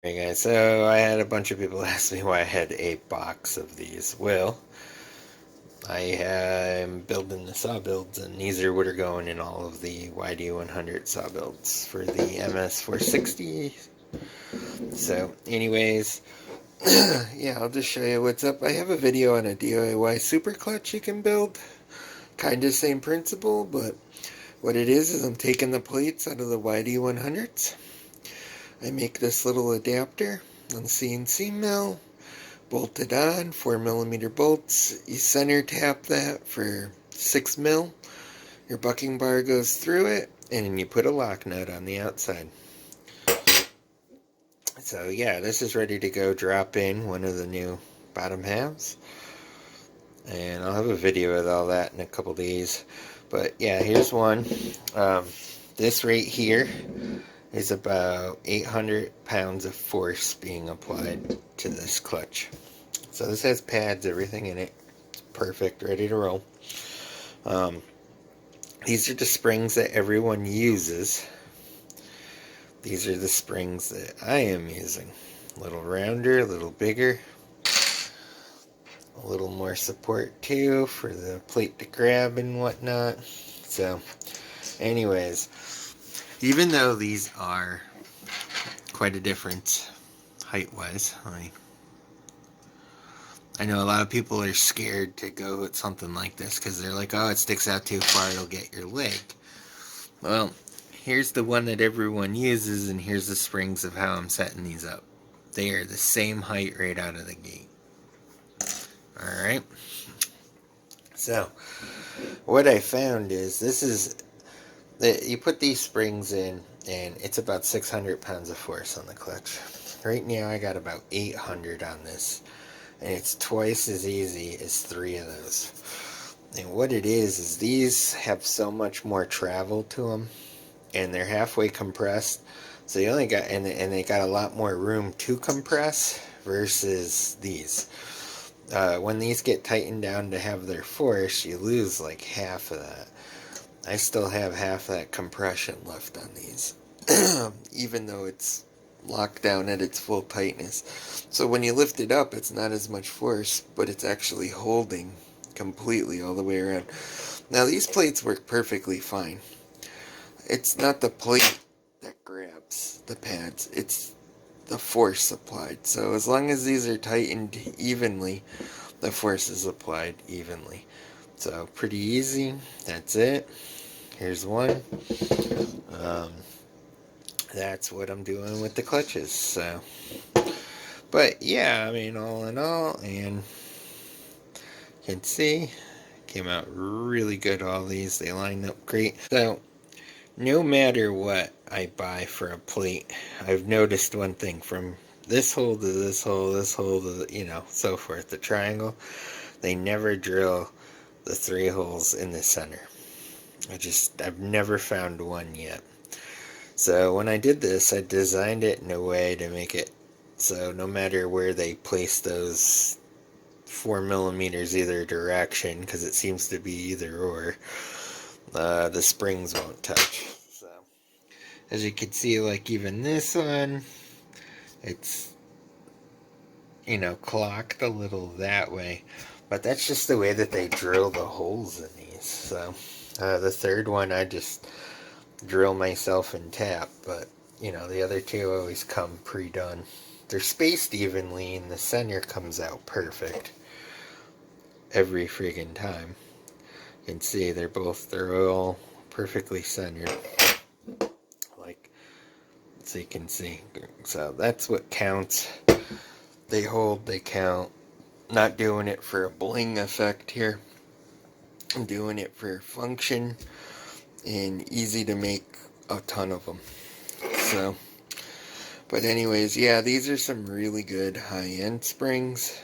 Hey guys, so I had a bunch of people ask me why I had a box of these. Well, I am building the saw builds, and these are what are going in all of the Yd100 saw builds for the MS460. So, anyways, yeah, I'll just show you what's up. I have a video on a DIY super clutch you can build. Kind of same principle, but what it is I'm taking the plates out of the Yd100s. I make this little adapter on CNC mill, bolt it on, 4mm bolts. You center tap that for 6mm. Your bucking bar goes through it, and you put a lock nut on the outside. So yeah, this is ready to go drop in one of the new bottom halves. And I'll have a video with all that in a couple days. But yeah, here's one. This right here is about 800 pounds of force being applied to this clutch. So this has pads, everything in it. It's perfect, ready to roll. These are the springs that everyone uses. These are the springs that I am using. A little rounder, a little bigger. A little more support too for the plate to grab and whatnot. So, anyways, even though these are quite a difference height-wise, I know a lot of people are scared to go with something like this because they're like, oh, it sticks out too far, it'll get your leg. Well, here's the one that everyone uses, and here's the springs of how I'm setting these up. They are the same height right out of the gate. Alright. So, what I found is you put these springs in, and it's about 600 pounds of force on the clutch. Right now, I got about 800 on this. And it's twice as easy as 3 of those. And what it is these have so much more travel to them, and they're halfway compressed. So you only got, and they got a lot more room to compress versus these. When these get tightened down to have their force, you lose like half of that. I still have half that compression left on these, even though it's locked down at its full tightness. So when you lift it up, it's not as much force, but it's actually holding completely all the way around. Now these plates work perfectly fine. It's not the plate that grabs the pads, it's the force applied. So as long as these are tightened evenly, the force is applied evenly. So pretty easy. That's it. Here's one. That's what I'm doing with the clutches. So, but yeah, I mean, all in all, and you can see, came out really good. All these, they lined up great. So, no matter what I buy for a plate, I've noticed one thing: from this hole to this hole, this hole to the, so forth. The triangle, they never drill the 3 holes in the center. I've never found one yet. So when I did this, I designed it in a way to make it so no matter where they place those 4mm either direction, because it seems to be either or, the springs won't touch. So as you can see, like even this one, it's clocked a little that way, but that's just the way that they drill the holes in these. So the third one, I just drill myself and tap, but the other 2 always come pre-done. They're spaced evenly, and the center comes out perfect every friggin' time. You can see they're all perfectly centered, like, so you can see. So that's what counts. They hold, they count. Not doing it for a bling effect here. I'm doing it for function and easy to make a ton of them. So, but anyways, yeah, these are some really good high-end springs.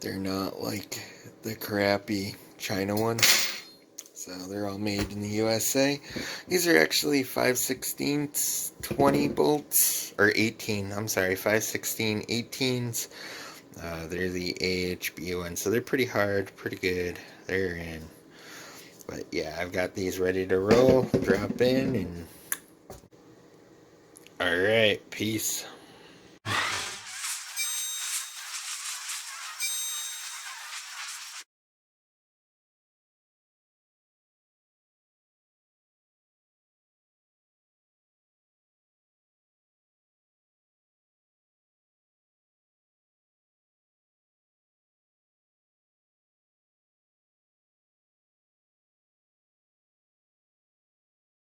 They're not like the crappy China ones. So they're all made in the USA. These are actually 5/16 20 bolts, or 18, I'm sorry, 5/16 18s. They're the AHB ones, so they're pretty hard, pretty good. They're in. But yeah, I've got these ready to roll, drop in, and alright, peace.